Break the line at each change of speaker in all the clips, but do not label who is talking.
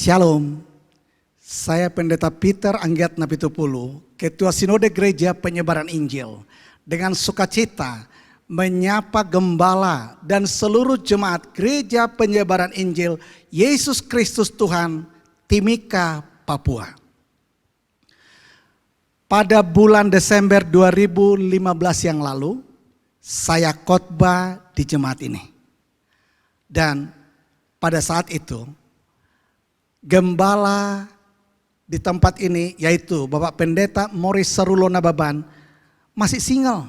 Shalom, saya Pendeta Peter Anggiat Napitupulu, Ketua Sinode Gereja Penyebaran Injil, dengan sukacita menyapa gembala dan seluruh jemaat Gereja Penyebaran Injil Yesus Kristus Tuhan Timika, Papua. Pada bulan Desember 2015 yang lalu, saya khotbah di jemaat ini. Dan pada saat itu, gembala di tempat ini, yaitu Bapak Pendeta Morris Serulo Nababan, masih single,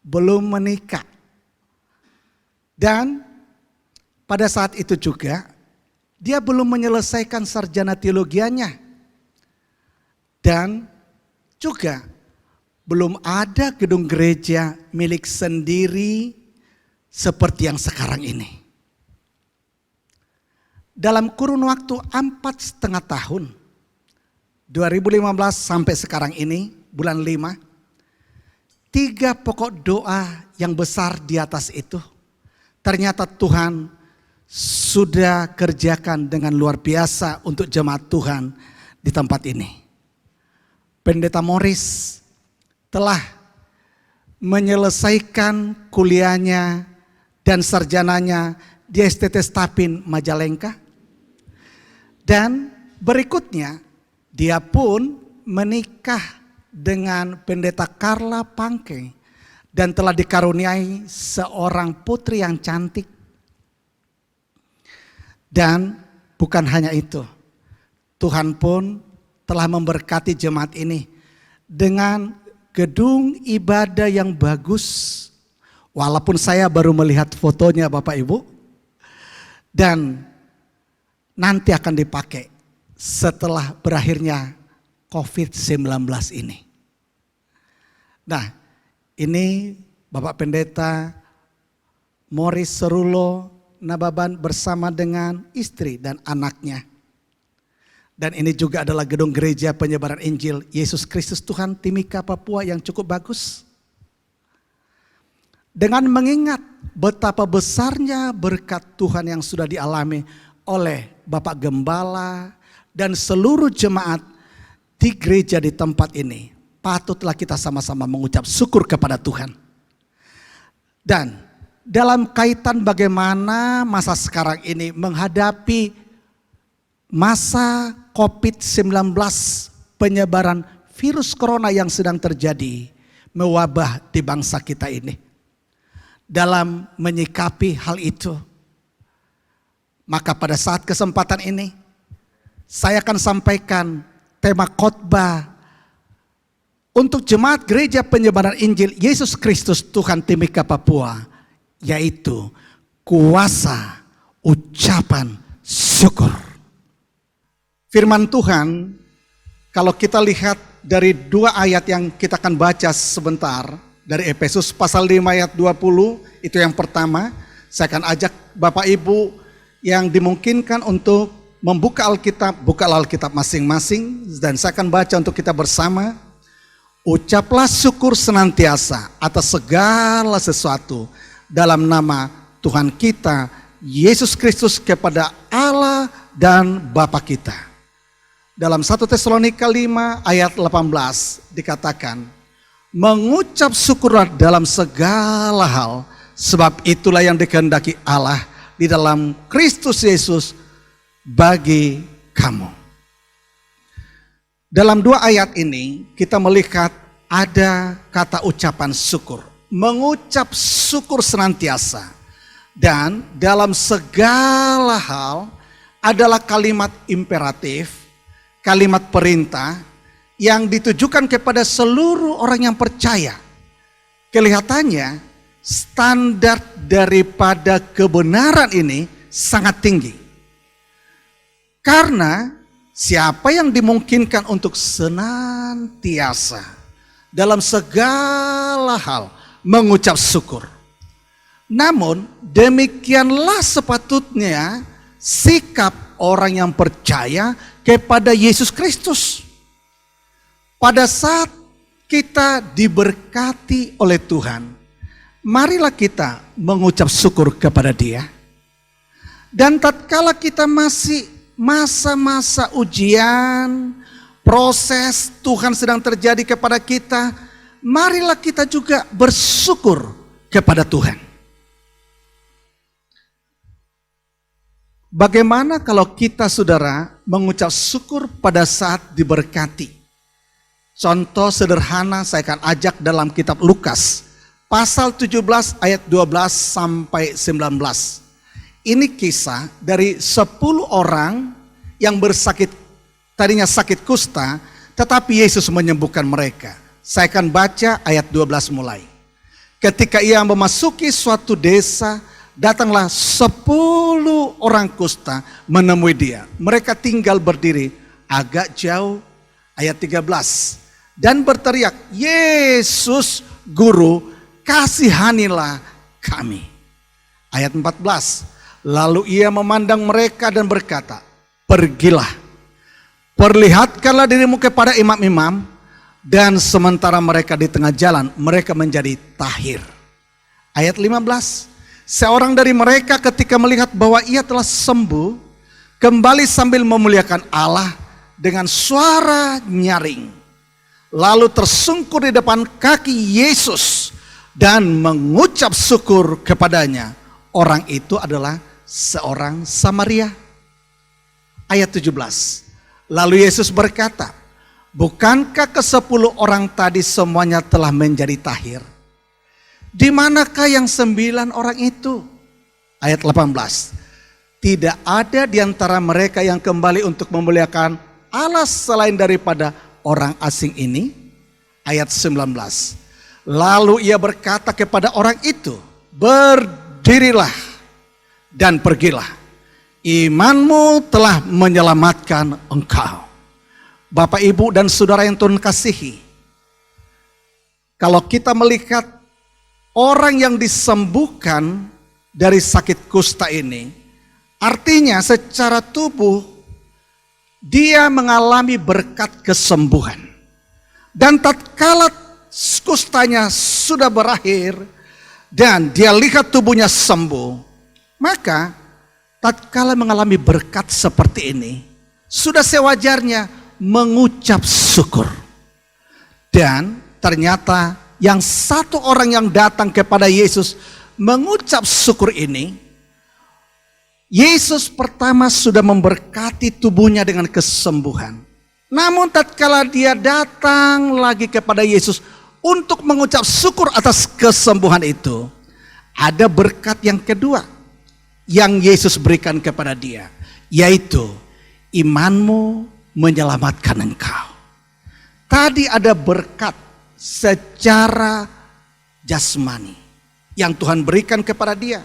belum menikah. Dan pada saat itu juga, dia belum menyelesaikan sarjana teologianya. Dan juga belum ada gedung gereja milik sendiri seperti yang sekarang ini. Dalam kurun waktu 4,5 tahun, 2015 sampai sekarang ini, bulan 5, 3 pokok doa yang besar di atas itu, ternyata Tuhan sudah kerjakan dengan luar biasa untuk jemaat Tuhan di tempat ini. Pendeta Morris telah menyelesaikan kuliahnya dan sarjananya di STT Stapin Majalengka. Dan berikutnya dia pun menikah dengan Pendeta Carla Pangke dan telah dikaruniai seorang putri yang cantik. Dan bukan hanya itu, Tuhan pun telah memberkati jemaat ini dengan gedung ibadah yang bagus. Walaupun saya baru melihat fotonya Bapak Ibu. Dan nanti akan dipakai setelah berakhirnya COVID-19 ini. Nah, ini Bapak Pendeta Morris Serulo Nababan bersama dengan istri dan anaknya. Dan ini juga adalah gedung gereja penyebaran Injil Yesus Kristus Tuhan Timika, Papua yang cukup bagus. Dengan mengingat betapa besarnya berkat Tuhan yang sudah dialami oleh Bapak Gembala dan seluruh jemaat di gereja di tempat ini, patutlah kita sama-sama mengucap syukur kepada Tuhan. Dan dalam kaitan bagaimana masa sekarang ini menghadapi masa COVID-19, penyebaran virus corona yang sedang terjadi, mewabah di bangsa kita ini. Dalam menyikapi hal itu, maka pada saat kesempatan ini, saya akan sampaikan tema khotbah untuk jemaat Gereja Penyebaran Injil Yesus Kristus Tuhan Timika, Papua, yaitu kuasa ucapan syukur. Firman Tuhan, kalau kita lihat dari 2 ayat yang kita akan baca sebentar, dari Efesus pasal 5 ayat 20, itu yang pertama. Saya akan ajak Bapak Ibu yang dimungkinkan untuk membuka Alkitab, buka Alkitab masing-masing, dan saya akan baca untuk kita bersama. Ucaplah syukur senantiasa atas segala sesuatu dalam nama Tuhan kita, Yesus Kristus, kepada Allah dan Bapa kita. Dalam 1 Tesalonika 5 ayat 18 dikatakan, mengucap syukurlah dalam segala hal, sebab itulah yang dikehendaki Allah di dalam Kristus Yesus bagi kamu. Dalam 2 ayat ini kita melihat ada kata ucapan syukur. Mengucap syukur senantiasa. Dan dalam segala hal adalah kalimat imperatif, kalimat perintah yang ditujukan kepada seluruh orang yang percaya. Kelihatannya standar daripada kebenaran ini sangat tinggi. Karena siapa yang dimungkinkan untuk senantiasa dalam segala hal mengucap syukur. Namun demikianlah sepatutnya sikap orang yang percaya kepada Yesus Kristus. Pada saat kita diberkati oleh Tuhan, marilah kita mengucap syukur kepada Dia. Dan tatkala kita masih masa-masa ujian, proses Tuhan sedang terjadi kepada kita, marilah kita juga bersyukur kepada Tuhan. Bagaimana kalau kita, saudara, mengucap syukur pada saat diberkati? Contoh sederhana saya akan ajak dalam kitab Lukas, pasal 17 ayat 12 sampai 19. Ini kisah dari 10 orang yang tadinya sakit kusta, tetapi Yesus menyembuhkan mereka. Saya akan baca ayat 12 mulai. Ketika ia memasuki suatu desa, datanglah 10 orang kusta menemui dia. Mereka tinggal berdiri agak jauh. Ayat 13. Dan berteriak, Yesus Guru, kasihanilah kami. Ayat 14. Lalu ia memandang mereka dan berkata, pergilah, perlihatkanlah dirimu kepada imam-imam. Dan sementara mereka di tengah jalan, mereka menjadi tahir. Ayat 15. Seorang dari mereka ketika melihat bahwa ia telah sembuh, kembali sambil memuliakan Allah dengan suara nyaring. Lalu tersungkur di depan kaki Yesus dan mengucap syukur kepadanya. Orang itu adalah seorang Samaria. Ayat 17. Lalu Yesus berkata, bukankah ke-10 orang tadi semuanya telah menjadi tahir? Di manakah yang 9 orang itu? Ayat 18. Tidak ada di antara mereka yang kembali untuk memuliakan Allah selain daripada orang asing ini? Ayat 19. Lalu ia berkata kepada orang itu, berdirilah dan pergilah. Imanmu telah menyelamatkan engkau. Bapak, Ibu, dan saudara yang Tuhan kasihi, kalau kita melihat orang yang disembuhkan dari sakit kusta ini, artinya secara tubuh dia mengalami berkat kesembuhan. Dan tatkala kustanya sudah berakhir dan dia lihat tubuhnya sembuh, maka tatkala mengalami berkat seperti ini, sudah sewajarnya mengucap syukur. Dan ternyata yang satu orang yang datang kepada Yesus mengucap syukur ini, Yesus pertama sudah memberkati tubuhnya dengan kesembuhan. Namun tatkala dia datang lagi kepada Yesus untuk mengucap syukur atas kesembuhan itu, ada berkat yang kedua yang Yesus berikan kepada dia, yaitu imanmu menyelamatkan engkau. Tadi ada berkat secara jasmani yang Tuhan berikan kepada dia.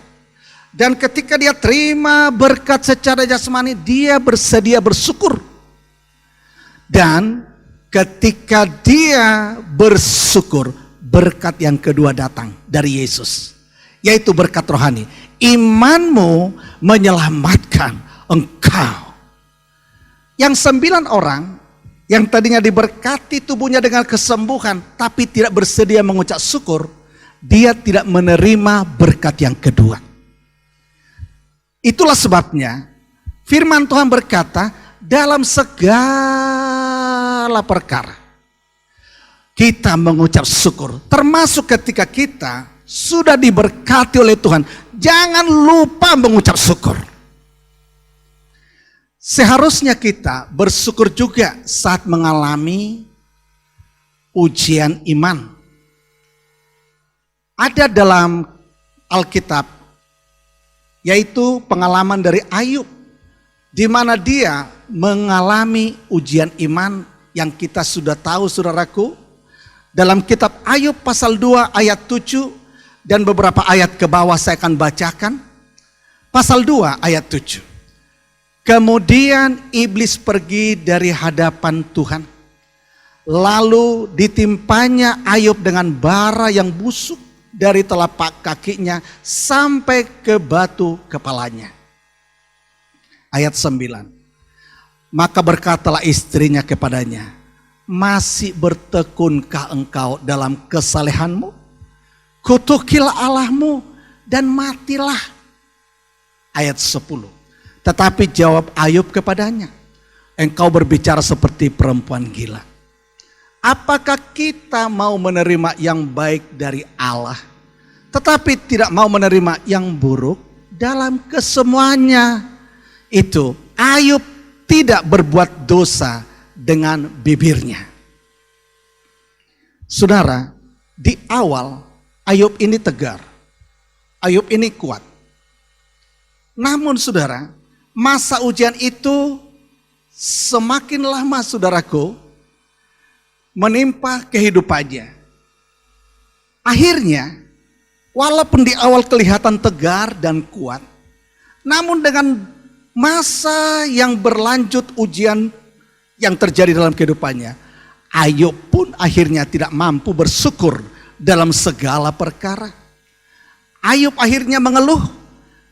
Dan ketika dia terima berkat secara jasmani, dia bersedia bersyukur. Dan ketika dia bersyukur, berkat yang kedua datang dari Yesus, yaitu berkat rohani. Imanmu menyelamatkan engkau. Yang 9 orang yang tadinya diberkati tubuhnya dengan kesembuhan, tapi tidak bersedia mengucap syukur, dia tidak menerima berkat yang kedua. Itulah sebabnya firman Tuhan berkata, dalam segala perkara kita mengucap syukur, termasuk ketika kita sudah diberkati oleh Tuhan. Jangan lupa mengucap syukur. Seharusnya kita bersyukur juga saat mengalami ujian iman. Ada dalam Alkitab, yaitu pengalaman dari Ayub, di mana dia mengalami ujian iman yang kita sudah tahu, saudaraku. Dalam kitab Ayub pasal 2 ayat 7 dan beberapa ayat ke bawah saya akan bacakan. Pasal 2 ayat 7. Kemudian iblis pergi dari hadapan Tuhan. Lalu ditimpanya Ayub dengan bara yang busuk dari telapak kakinya sampai ke batu kepalanya. Ayat 9. Maka berkatalah istrinya kepadanya, masih bertekunkah engkau dalam kesalehanmu? Kutukilah Allahmu dan matilah. Ayat 10. Tetapi jawab Ayub kepadanya, engkau berbicara seperti perempuan gila. Apakah kita mau menerima yang baik dari Allah, tetapi tidak mau menerima yang buruk? Dalam kesemuanya itu Ayub tidak berbuat dosa dengan bibirnya. Saudara, di awal Ayub ini tegar, Ayub ini kuat. Namun saudara, masa ujian itu semakin lama saudaraku menimpa kehidupannya. Akhirnya, walaupun di awal kelihatan tegar dan kuat, namun dengan masa yang berlanjut ujian yang terjadi dalam kehidupannya, Ayub pun akhirnya tidak mampu bersyukur dalam segala perkara. Ayub akhirnya mengeluh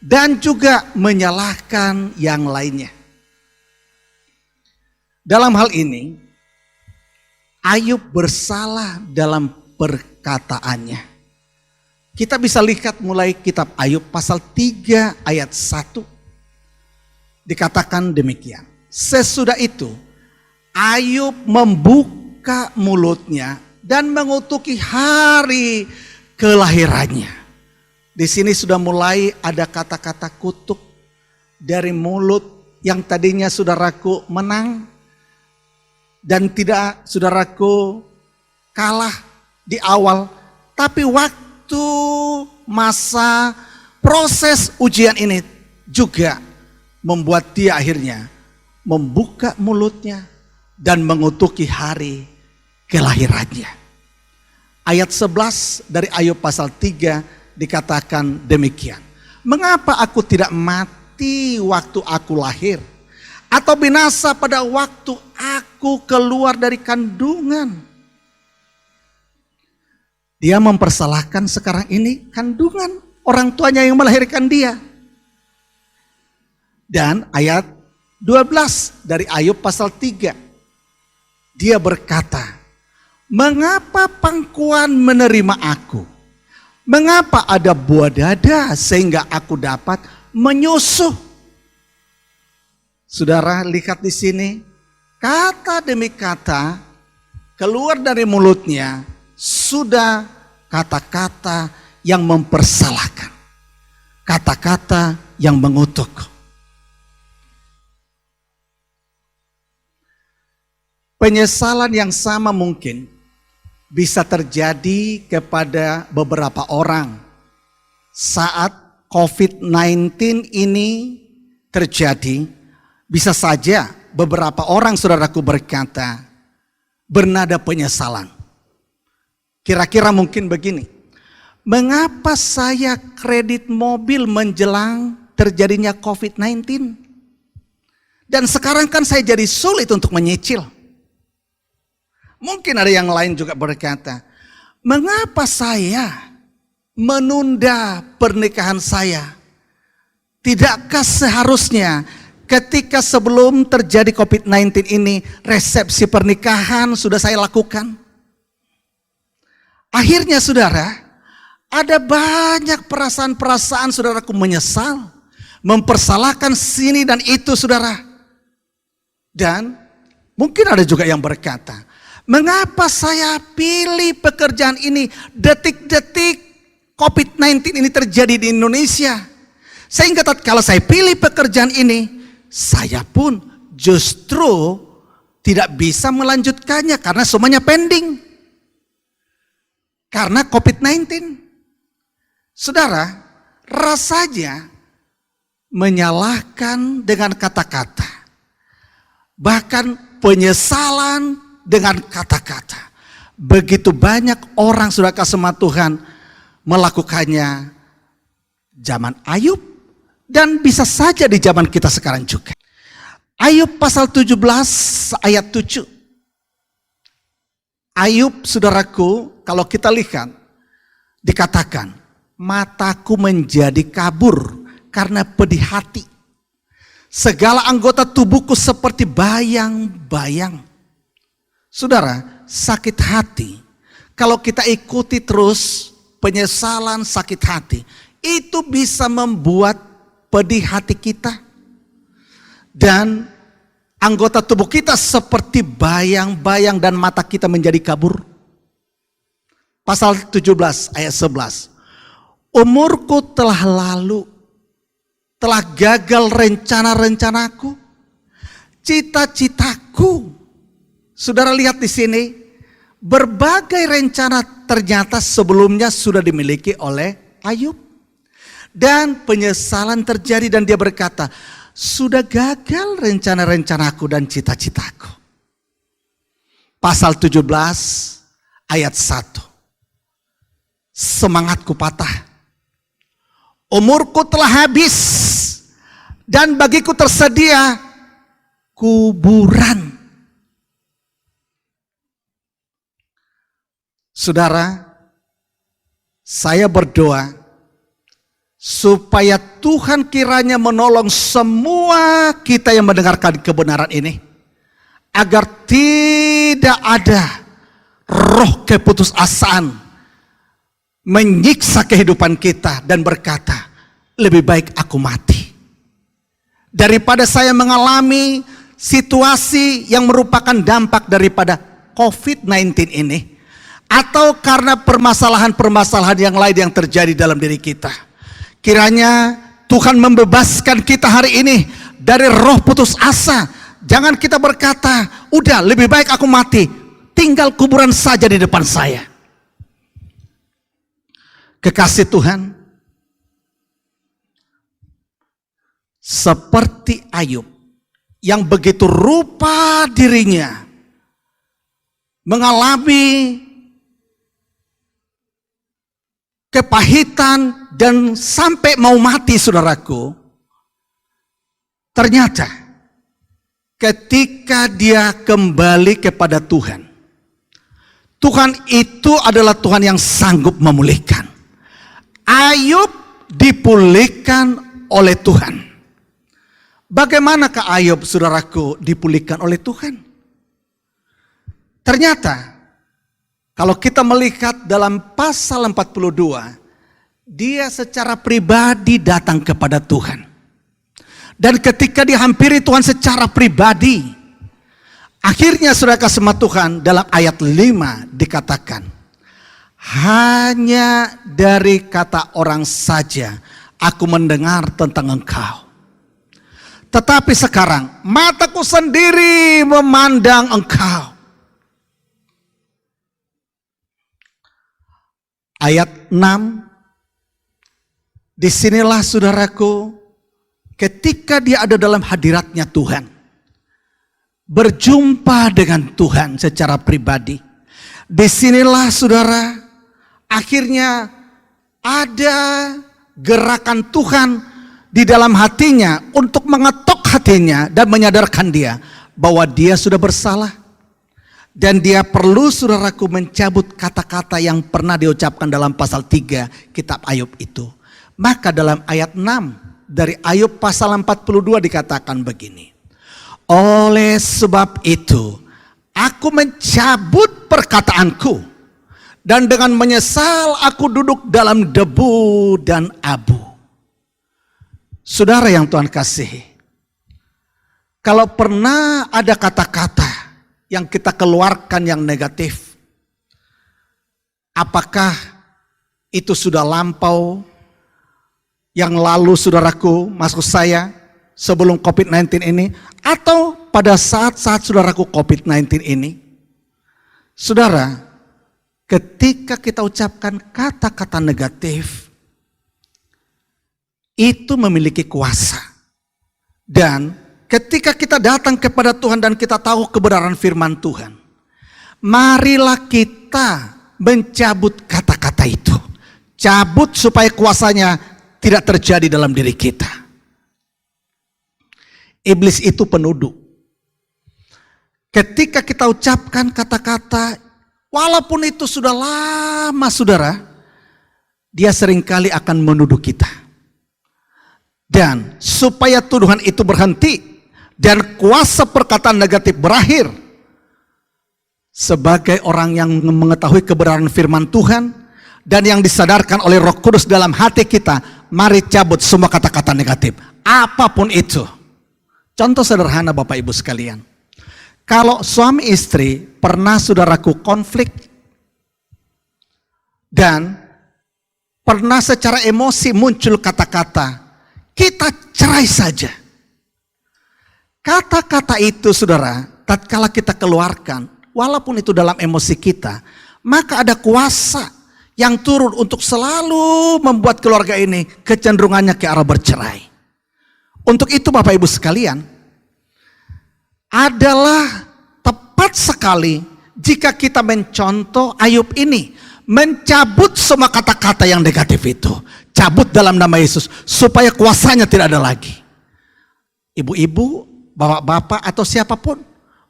dan juga menyalahkan yang lainnya. Dalam hal ini, Ayub bersalah dalam perkataannya. Kita bisa lihat mulai kitab Ayub pasal 3 ayat 1. Dikatakan demikian. Sesudah itu Ayub membuka mulutnya dan mengutuki hari kelahirannya. Di sini sudah mulai ada kata-kata kutuk dari mulut yang tadinya saudaraku menang. Dan tidak saudaraku kalah di awal. Tapi waktu masa proses ujian ini juga membuat dia akhirnya membuka mulutnya dan mengutuki hari kelahirannya. Ayat 11 dari Ayub pasal 3 dikatakan demikian. Mengapa aku tidak mati waktu aku lahir? Atau binasa pada waktu aku keluar dari kandungan? Dia mempersalahkan sekarang ini kandungan orang tuanya yang melahirkan dia. Dan ayat 12 dari Ayub pasal 3. Dia berkata, mengapa pangkuan menerima aku? Mengapa ada buah dada sehingga aku dapat menyusuh? Saudara lihat di sini, kata demi kata keluar dari mulutnya sudah kata-kata yang mempersalahkan, kata-kata yang mengutuk. Penyesalan yang sama mungkin bisa terjadi kepada beberapa orang saat COVID-19 ini terjadi. Bisa saja beberapa orang saudaraku berkata bernada penyesalan. Kira-kira mungkin begini, mengapa saya kredit mobil menjelang terjadinya COVID-19? Dan sekarang kan saya jadi sulit untuk menyicil. Mungkin ada yang lain juga berkata, mengapa saya menunda pernikahan saya? Tidakkah seharusnya ketika sebelum terjadi COVID-19 ini, resepsi pernikahan sudah saya lakukan? Akhirnya saudara, ada banyak perasaan-perasaan saudaraku menyesal, mempersalahkan sini dan itu saudara. Dan mungkin ada juga yang berkata, mengapa saya pilih pekerjaan ini detik-detik COVID-19 ini terjadi di Indonesia? Sehingga kalau saya pilih pekerjaan ini, saya pun justru tidak bisa melanjutkannya karena semuanya pending. Karena COVID-19. Saudara, rasanya menyalahkan dengan kata-kata. Bahkan penyesalan dengan kata-kata. Begitu banyak orang saudara kasih Tuhan melakukannya zaman Ayub. Dan bisa saja di zaman kita sekarang juga. Ayub pasal 17 ayat 7. Ayub saudaraku, kalau kita lihat, dikatakan, mataku menjadi kabur karena pedih hati. Segala anggota tubuhku seperti bayang-bayang. Saudara, sakit hati, kalau kita ikuti terus penyesalan sakit hati, itu bisa membuat pedih hati kita. Dan anggota tubuh kita seperti bayang-bayang dan mata kita menjadi kabur. Pasal 17 ayat 11. Umurku telah lalu, telah gagal rencana-rencanaku, cita-citaku. Saudara lihat di sini, berbagai rencana ternyata sebelumnya sudah dimiliki oleh Ayub. Dan penyesalan terjadi dan dia berkata, sudah gagal rencana-rencanaku dan cita-citaku. Pasal 17 ayat 1. Semangatku patah, umurku telah habis, dan bagiku tersedia kuburan. Saudara, saya berdoa supaya Tuhan kiranya menolong semua kita yang mendengarkan kebenaran ini, agar tidak ada roh keputusasaan menyiksa kehidupan kita dan berkata, lebih baik aku mati daripada saya mengalami situasi yang merupakan dampak daripada COVID-19 ini, atau karena permasalahan-permasalahan yang lain yang terjadi dalam diri kita. Kiranya Tuhan membebaskan kita hari ini dari roh putus asa. Jangan kita berkata, udah lebih baik aku mati, tinggal kuburan saja di depan saya. Kekasih Tuhan, seperti Ayub yang begitu rupa dirinya mengalami kepahitan dan sampai mau mati, saudaraku, ternyata ketika dia kembali kepada Tuhan, Tuhan itu adalah Tuhan yang sanggup memulihkan. Ayub dipulihkan oleh Tuhan. Bagaimanakah Ayub, saudaraku, dipulihkan oleh Tuhan? Ternyata kalau kita melihat dalam pasal 42, dia secara pribadi datang kepada Tuhan. Dan ketika dihampiri Tuhan secara pribadi, akhirnya saudara kasih Tuhan, dalam ayat 5 dikatakan, hanya dari kata orang saja aku mendengar tentang engkau. Tetapi sekarang mataku sendiri memandang engkau. Ayat 6. Disinilah saudaraku, ketika dia ada dalam hadiratnya Tuhan, berjumpa dengan Tuhan secara pribadi. Disinilah saudara, akhirnya ada gerakan Tuhan di dalam hatinya untuk mengetuk hatinya dan menyadarkan dia bahwa dia sudah bersalah. Dan dia perlu, saudaraku, mencabut kata-kata yang pernah diucapkan dalam pasal 3 kitab Ayub itu. Maka dalam ayat 6 dari Ayub pasal 42 dikatakan begini. Oleh sebab itu aku mencabut perkataanku, dan dengan menyesal aku duduk dalam debu dan abu. Saudara yang Tuhan kasihi, kalau pernah ada kata-kata yang kita keluarkan yang negatif, apakah itu sudah lampau, yang lalu saudaraku, maksud saya sebelum COVID-19 ini, atau pada saat-saat saudaraku COVID-19 ini? Saudara, ketika kita ucapkan kata-kata negatif, itu memiliki kuasa. Dan ketika kita datang kepada Tuhan dan kita tahu kebenaran firman Tuhan, marilah kita mencabut kata-kata itu. Cabut supaya kuasanya tidak terjadi dalam diri kita. Iblis itu penuduh. Ketika kita ucapkan kata-kata, walaupun itu sudah lama saudara, dia seringkali akan menuduh kita. Dan supaya tuduhan itu berhenti dan kuasa perkataan negatif berakhir, sebagai orang yang mengetahui kebenaran firman Tuhan dan yang disadarkan oleh Roh Kudus dalam hati kita, mari cabut semua kata-kata negatif, apapun itu. Contoh sederhana Bapak Ibu sekalian. Kalau suami istri pernah saudaraku konflik dan pernah secara emosi muncul kata-kata, kita cerai saja. Kata-kata itu saudara, tatkala kita keluarkan, walaupun itu dalam emosi kita, maka ada kuasa yang turun untuk selalu membuat keluarga ini kecenderungannya ke arah bercerai. Untuk itu Bapak Ibu sekalian, adalah tepat sekali jika kita mencontoh Ayub ini, mencabut semua kata-kata yang negatif itu, cabut dalam nama Yesus supaya kuasanya tidak ada lagi. Ibu-ibu, bapak-bapak atau siapapun,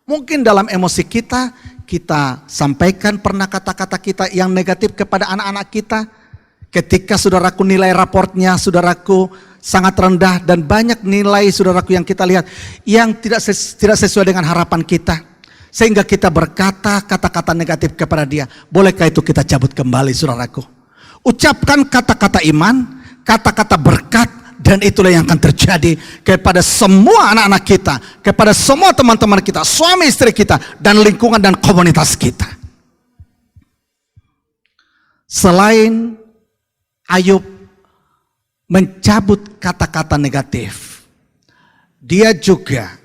mungkin dalam emosi kita sampaikan pernah kata-kata kita yang negatif kepada anak-anak kita. Ketika saudaraku nilai raportnya saudaraku sangat rendah dan banyak nilai saudaraku yang kita lihat yang tidak sesuai dengan harapan kita, sehingga kita berkata kata-kata negatif kepada dia. Bolehkah itu kita cabut kembali saudaraku? Ucapkan kata-kata iman, kata-kata berkat, dan itulah yang akan terjadi kepada semua anak-anak kita, kepada semua teman-teman kita, suami istri kita, dan lingkungan dan komunitas kita. Selain Ayub mencabut kata-kata negatif, dia juga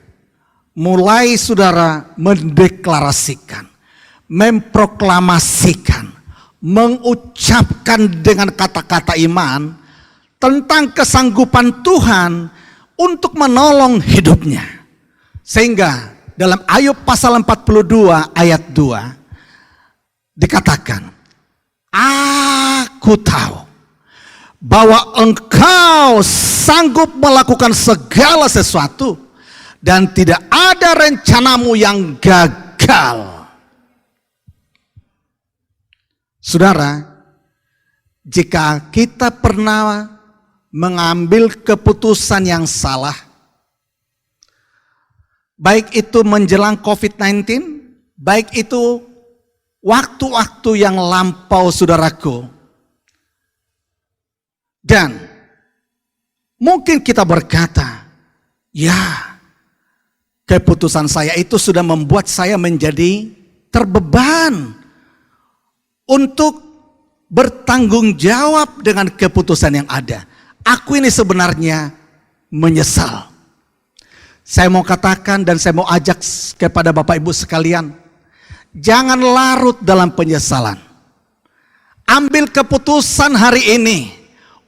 mulai saudara mendeklarasikan, memproklamasikan, mengucapkan dengan kata-kata iman tentang kesanggupan Tuhan untuk menolong hidupnya. Sehingga dalam Ayub pasal 42 ayat 2 dikatakan, aku tahu bahwa engkau sanggup melakukan segala sesuatu dan tidak ada rencanamu yang gagal. Saudara, jika kita pernah mengambil keputusan yang salah, baik itu menjelang COVID-19, baik itu waktu-waktu yang lampau saudaraku, dan mungkin kita berkata, ya, keputusan saya itu sudah membuat saya menjadi terbeban untuk bertanggung jawab dengan keputusan yang ada. Aku ini sebenarnya menyesal. Saya mau katakan dan saya mau ajak kepada Bapak Ibu sekalian, jangan larut dalam penyesalan. Ambil keputusan hari ini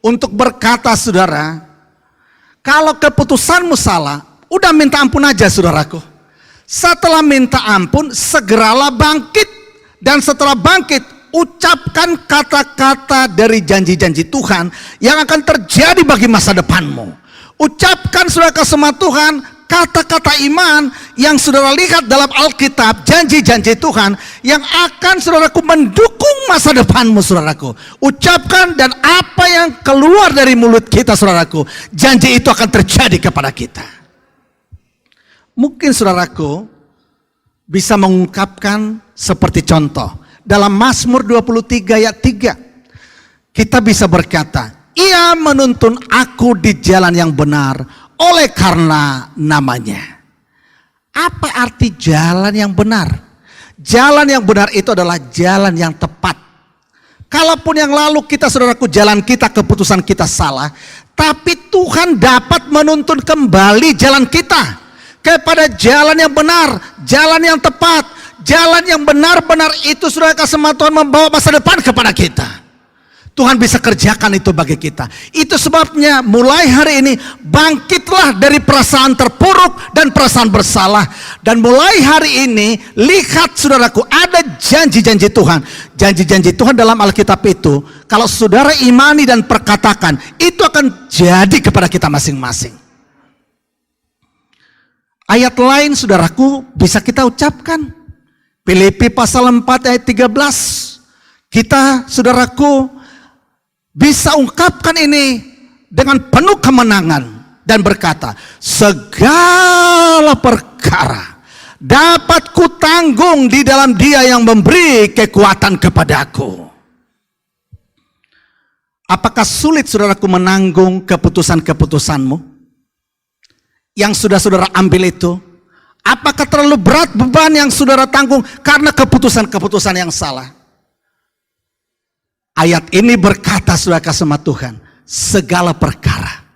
untuk berkata, saudara, kalau keputusanmu salah, udah minta ampun aja saudaraku. Setelah minta ampun, segeralah bangkit. Dan setelah bangkit, ucapkan kata-kata dari janji-janji Tuhan yang akan terjadi bagi masa depanmu. Ucapkan saudara ke semua Tuhan kata-kata iman yang saudara lihat dalam Alkitab, janji-janji Tuhan yang akan saudaraku mendukung masa depanmu saudaraku. Ucapkan, dan apa yang keluar dari mulut kita saudaraku, janji itu akan terjadi kepada kita. Mungkin saudaraku bisa mengungkapkan seperti contoh dalam Mazmur 23 ayat 3. Kita bisa berkata, Ia menuntun aku di jalan yang benar oleh karena namanya. Apa arti jalan yang benar? Jalan yang benar itu adalah jalan yang tepat. Kalaupun yang lalu kita saudaraku jalan kita, keputusan kita salah, tapi Tuhan dapat menuntun kembali jalan kita kepada jalan yang benar, jalan yang tepat, jalan yang benar-benar itu saudara kasih Tuhan membawa masa depan kepada kita. Tuhan bisa kerjakan itu bagi kita. Itu sebabnya mulai hari ini bangkitlah dari perasaan terpuruk dan perasaan bersalah. Dan mulai hari ini lihat saudaraku, ada janji-janji Tuhan. Janji-janji Tuhan dalam Alkitab itu, kalau saudara imani dan perkatakan, itu akan jadi kepada kita masing-masing. Ayat lain saudaraku bisa kita ucapkan. Filipi pasal 4 ayat 13. Kita saudaraku bisa ungkapkan ini dengan penuh kemenangan dan berkata, segala perkara dapat kutanggung di dalam Dia yang memberi kekuatan kepadaku. Apakah sulit saudaraku menanggung keputusan-keputusanmu yang sudah saudara ambil itu? Apakah terlalu berat beban yang saudara tanggung karena keputusan-keputusan yang salah? Ayat ini berkata saudara sama Tuhan, segala perkara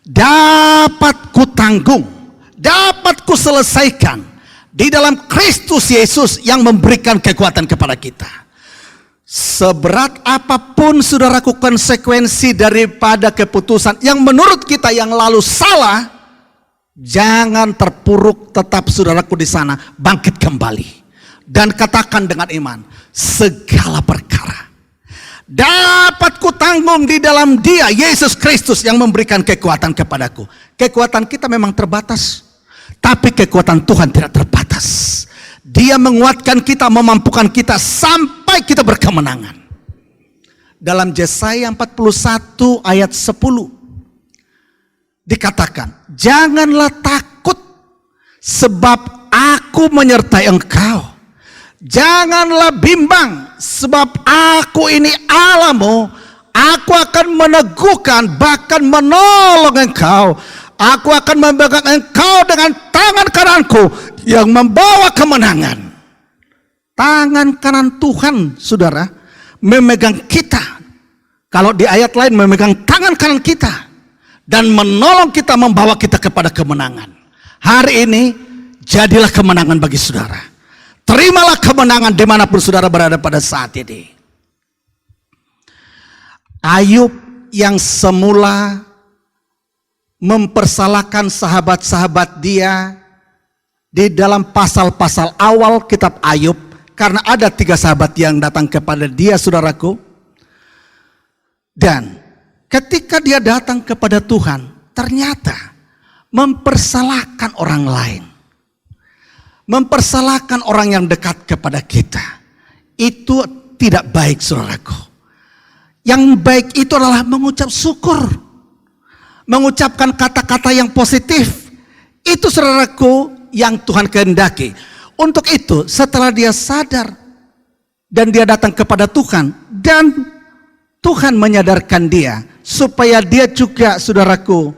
dapat kutanggung, dapat kuselesaikan di dalam Kristus Yesus yang memberikan kekuatan kepada kita. Seberat apapun saudaraku konsekuensi daripada keputusan yang menurut kita yang lalu salah, jangan terpuruk, tetap saudaraku di sana, bangkit kembali dan katakan dengan iman, segala perkara dapat kutanggung di dalam Dia, Yesus Kristus yang memberikan kekuatan kepadaku. Kekuatan kita memang terbatas, tapi kekuatan Tuhan tidak terbatas. Dia menguatkan kita, memampukan kita sampai kita berkemenangan. Dalam Yesaya 41 ayat 10 dikatakan, janganlah takut sebab aku menyertai engkau. Janganlah bimbang sebab aku ini Allahmu. Aku akan meneguhkan, bahkan menolong engkau. Aku akan memegang engkau dengan tangan kananku yang membawa kemenangan. Tangan kanan Tuhan, saudara, memegang kita. Kalau di ayat lain memegang tangan kanan kita dan menolong kita, membawa kita kepada kemenangan. Hari ini jadilah kemenangan bagi saudara. Terimalah kemenangan dimanapun saudara berada pada saat ini. Ayub yang semula mempersalahkan sahabat-sahabat dia di dalam pasal-pasal awal kitab Ayub, karena ada 3 sahabat yang datang kepada dia, saudaraku. Dan ketika dia datang kepada Tuhan, ternyata mempersalahkan orang lain, mempersalahkan orang yang dekat kepada kita. Itu tidak baik, saudaraku. Yang baik itu adalah mengucap syukur, mengucapkan kata-kata yang positif. Itu, saudaraku, yang Tuhan kehendaki. Untuk itu, setelah dia sadar dan dia datang kepada Tuhan, dan Tuhan menyadarkan dia supaya dia juga, saudaraku,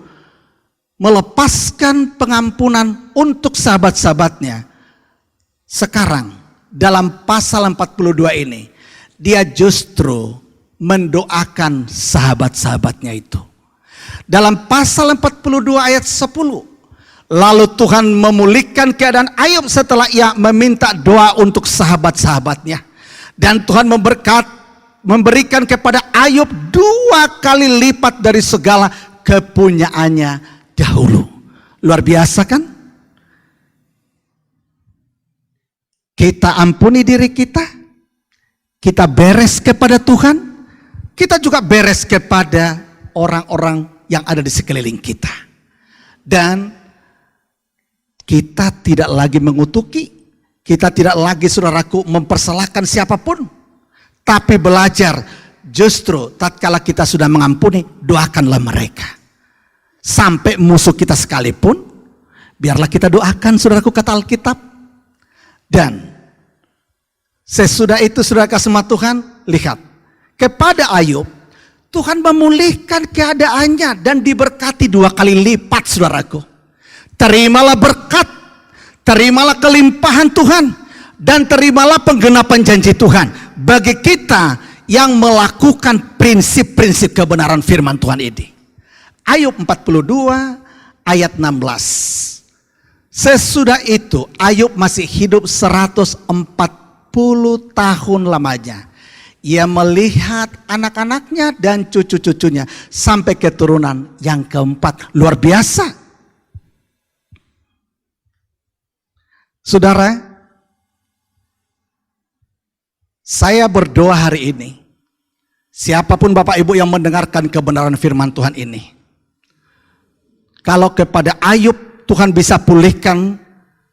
melepaskan pengampunan untuk sahabat-sahabatnya. Sekarang dalam pasal 42 ini, dia justru mendoakan sahabat-sahabatnya itu. Dalam pasal 42 ayat 10, lalu Tuhan memulihkan keadaan Ayub setelah ia meminta doa untuk sahabat-sahabatnya. Dan Tuhan memberikan kepada Ayub 2 kali lipat dari segala kepunyaannya dahulu. Luar biasa kan? Kita ampuni diri kita, kita beres kepada Tuhan, kita juga beres kepada orang-orang yang ada di sekeliling kita. Dan kita tidak lagi mengutuki, kita tidak lagi, saudaraku, mempersalahkan siapapun, tapi belajar justru tatkala kita sudah mengampuni, doakanlah mereka. Sampai musuh kita sekalipun, biarlah kita doakan, saudaraku, kata Alkitab. Dan sesudah itu, saudara kasih Tuhan, lihat kepada Ayub, Tuhan memulihkan keadaannya dan diberkati 2 kali lipat, saudaraku. Terimalah berkat, terimalah kelimpahan Tuhan, dan terimalah penggenapan janji Tuhan bagi kita yang melakukan prinsip-prinsip kebenaran firman Tuhan ini. Ayub 42 ayat 16. Sesudah itu Ayub masih hidup 140 tahun lamanya. Ia melihat anak-anaknya dan cucu-cucunya sampai keturunan yang keempat. Luar biasa. Saudara, saya berdoa hari ini, siapapun Bapak Ibu yang mendengarkan kebenaran firman Tuhan ini, kalau kepada Ayub Tuhan bisa pulihkan,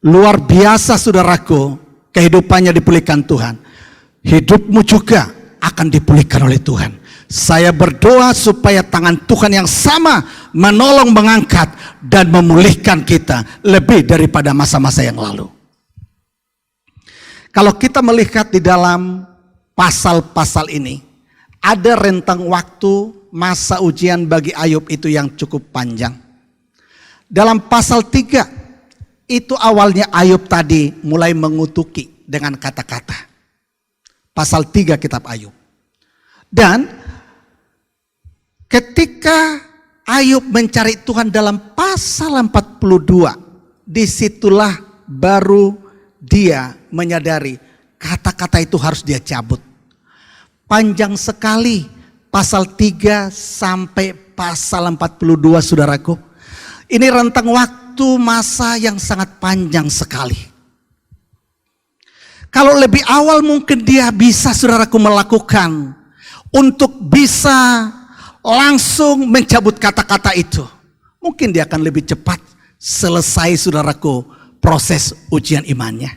luar biasa, saudaraku, kehidupannya dipulihkan Tuhan, hidupmu juga akan dipulihkan oleh Tuhan. Saya berdoa supaya tangan Tuhan yang sama menolong, mengangkat, dan memulihkan kita lebih daripada masa-masa yang lalu. Kalau kita melihat di dalam pasal-pasal ini, ada rentang waktu masa ujian bagi Ayub itu yang cukup panjang. Dalam pasal 3, itu awalnya Ayub tadi mulai mengutuki dengan kata-kata. Pasal 3 kitab Ayub. Dan ketika Ayub mencari Tuhan dalam pasal 42, disitulah baru dia menyadari kata-kata itu harus dia cabut. Panjang sekali pasal 3 sampai pasal 42, saudaraku. Ini rentang waktu masa yang sangat panjang sekali. Kalau lebih awal mungkin dia bisa, saudaraku, melakukan untuk bisa langsung mencabut kata-kata itu. Mungkin dia akan lebih cepat selesai, saudaraku, proses ujian imannya.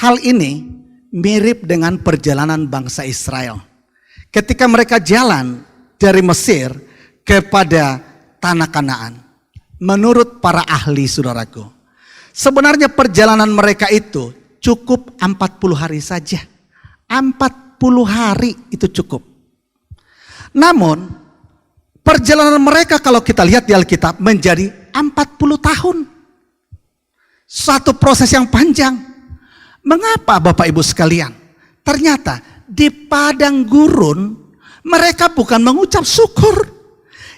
Hal ini mirip dengan perjalanan bangsa Israel. Ketika mereka jalan dari Mesir kepada tanah Kanaan. Menurut para ahli, saudaraku, sebenarnya perjalanan mereka itu cukup 40 hari saja. 40 hari itu cukup. Namun perjalanan mereka kalau kita lihat di Alkitab menjadi 40 tahun. Suatu proses yang panjang. Mengapa Bapak Ibu sekalian? Ternyata di padang gurun mereka bukan mengucap syukur.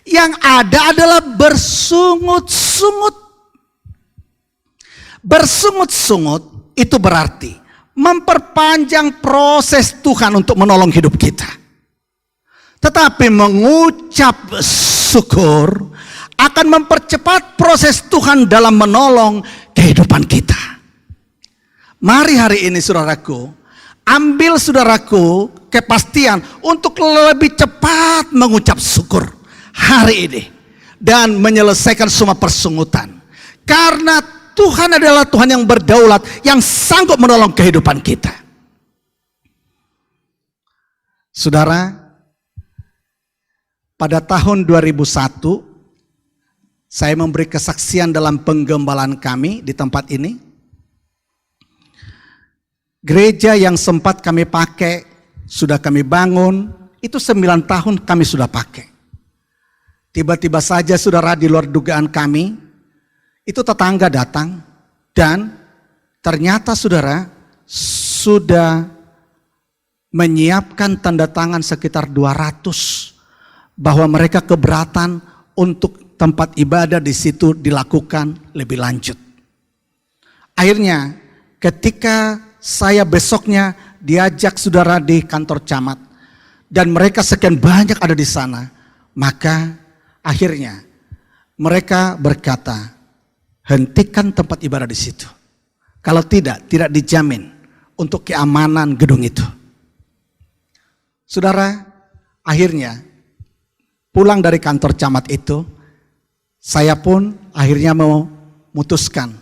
Yang ada adalah bersungut-sungut. Bersungut-sungut itu berarti memperpanjang proses Tuhan untuk menolong hidup kita. Tetapi mengucap syukur akan mempercepat proses Tuhan dalam menolong kehidupan kita. Mari hari ini, saudaraku, ambil, saudaraku, kepastian untuk lebih cepat mengucap syukur hari ini dan menyelesaikan semua persungutan. Karena Tuhan adalah Tuhan yang berdaulat, yang sanggup menolong kehidupan kita. Saudara, pada tahun 2001 saya memberi kesaksian dalam penggembalaan kami di tempat ini. Gereja yang sempat kami pakai, sudah kami bangun, itu 9 tahun kami sudah pakai. Tiba-tiba saja, saudara, di luar dugaan kami, itu tetangga datang dan ternyata, saudara, sudah menyiapkan tanda tangan sekitar 200 bahwa mereka keberatan untuk tempat ibadah di situ dilakukan lebih lanjut. Akhirnya ketika saya besoknya diajak, saudara, di kantor camat dan mereka sekian banyak ada di sana, maka akhirnya mereka berkata, hentikan tempat ibadah di situ. Kalau tidak dijamin untuk keamanan gedung itu. Saudara, akhirnya pulang dari kantor camat itu, saya pun akhirnya memutuskan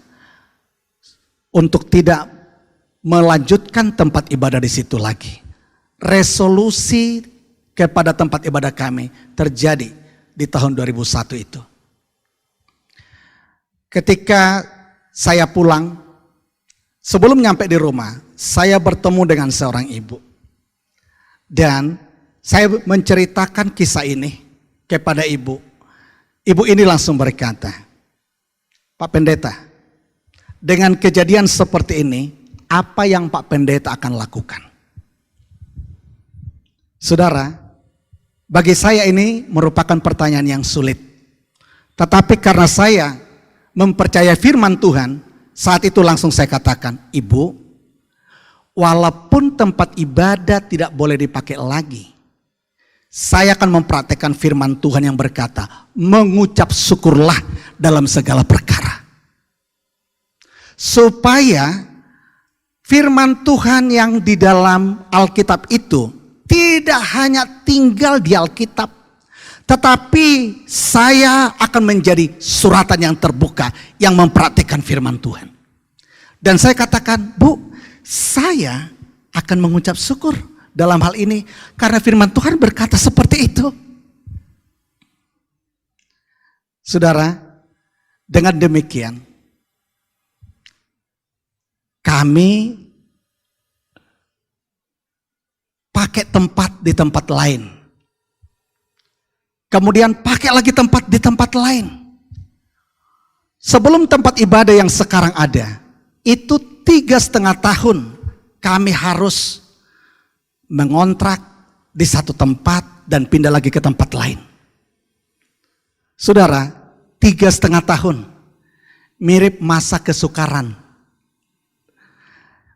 untuk tidak melanjutkan tempat ibadah di situ lagi. Resolusi kepada tempat ibadah kami terjadi di tahun 2001 itu. Ketika saya pulang, sebelum nyampe di rumah, saya bertemu dengan seorang ibu. Dan saya menceritakan kisah ini kepada ibu. Ibu ini langsung berkata, Pak Pendeta, dengan kejadian seperti ini, apa yang Pak Pendeta akan lakukan? Saudara, bagi saya ini merupakan pertanyaan yang sulit. Tetapi karena saya mempercayai firman Tuhan, saat itu langsung saya katakan, Ibu, walaupun tempat ibadah tidak boleh dipakai lagi, saya akan mempraktekkan firman Tuhan yang berkata, mengucap syukurlah dalam segala perkara. Supaya firman Tuhan yang di dalam Alkitab itu tidak hanya tinggal di Alkitab, tetapi saya akan menjadi suratan yang terbuka yang mempraktikkan firman Tuhan. Dan saya katakan, Bu, saya akan mengucap syukur dalam hal ini karena firman Tuhan berkata seperti itu. Saudara, dengan demikian kami pakai tempat di tempat lain. kemudian pakai lagi tempat di tempat lain. Sebelum tempat ibadah yang sekarang ada, itu 3,5 tahun kami harus mengontrak di satu tempat dan pindah lagi ke tempat lain. Saudara, 3,5 tahun, mirip masa kesukaran.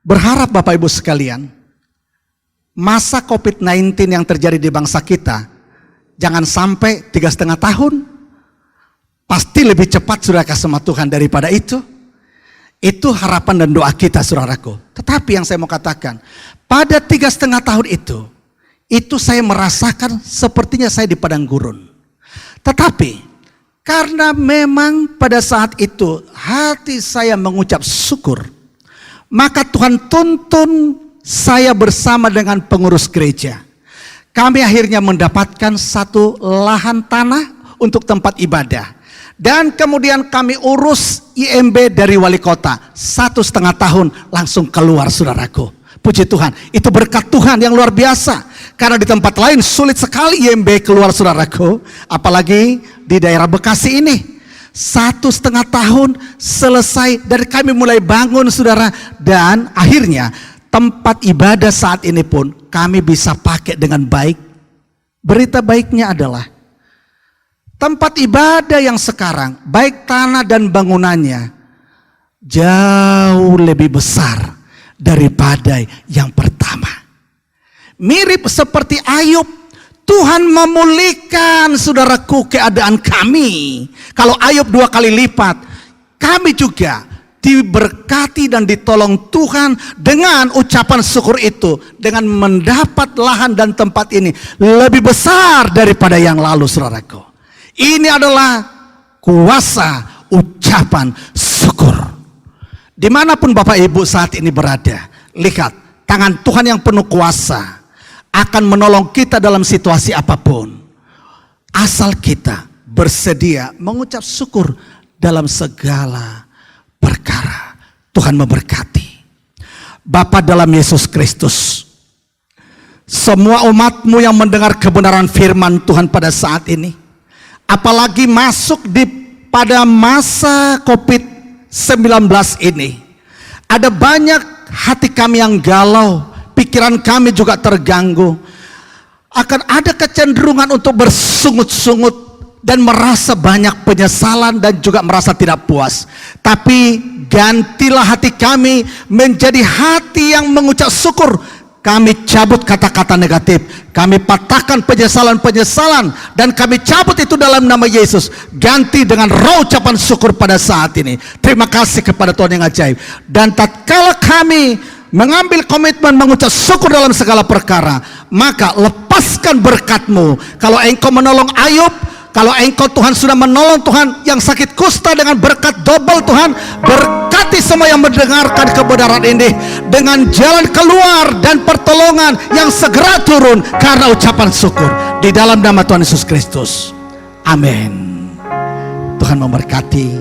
Berharap Bapak Ibu sekalian, masa COVID-19 yang terjadi di bangsa kita, jangan sampai 3,5 tahun, pasti lebih cepat saudara sama Tuhan daripada itu. Itu harapan dan doa kita saudaraku. Tetapi yang saya mau katakan, pada 3,5 tahun itu saya merasakan sepertinya saya di padang gurun. Tetapi karena memang pada saat itu hati saya mengucap syukur, maka Tuhan tuntun saya bersama dengan pengurus gereja. Kami akhirnya mendapatkan satu lahan tanah untuk tempat ibadah. Dan kemudian kami urus IMB dari wali kota. 1,5 tahun langsung keluar saudaraku. Puji Tuhan, itu berkat Tuhan yang luar biasa. Karena di tempat lain sulit sekali IMB keluar saudaraku. Apalagi di daerah Bekasi ini. 1,5 tahun selesai dan kami mulai bangun saudara. Dan akhirnya tempat ibadah saat ini pun kami bisa pakai dengan baik. Berita baiknya adalah tempat ibadah yang sekarang, baik tanah dan bangunannya, jauh lebih besar daripada yang pertama. Mirip seperti Ayub, Tuhan memulihkan saudaraku keadaan kami. Kalau Ayub 2 kali lipat, kami juga diberkati dan ditolong Tuhan dengan ucapan syukur itu, dengan mendapat lahan dan tempat ini lebih besar daripada yang lalu saudaraku. Ini adalah kuasa ucapan syukur. Dimanapun Bapak Ibu saat ini berada, lihat tangan Tuhan yang penuh kuasa akan menolong kita dalam situasi apapun. Asal kita bersedia mengucap syukur dalam segala perkara. Tuhan memberkati. Bapa dalam Yesus Kristus, semua umat-Mu yang mendengar kebenaran firman Tuhan pada saat ini, apalagi masuk pada masa COVID-19 ini, ada banyak hati kami yang galau, pikiran kami juga terganggu. Akan ada kecenderungan untuk bersungut-sungut dan merasa banyak penyesalan dan juga merasa tidak puas. Tapi gantilah hati kami menjadi hati yang mengucap syukur. Kami cabut kata-kata negatif, kami patahkan penyesalan-penyesalan, dan kami cabut itu dalam nama Yesus. Ganti dengan roh ucapan syukur pada saat ini. Terima kasih kepada Tuhan yang ajaib. Dan tatkala kami mengambil komitmen mengucap syukur dalam segala perkara, maka lepaskan berkat-Mu. Kalau Engkau menolong Ayub, kalau Engkau Tuhan sudah menolong Tuhan yang sakit kusta dengan berkat double, Tuhan berkati semua yang mendengarkan kebenaran ini dengan jalan keluar dan pertolongan yang segera turun karena ucapan syukur di dalam nama Tuhan Yesus Kristus. Amin. Tuhan memberkati.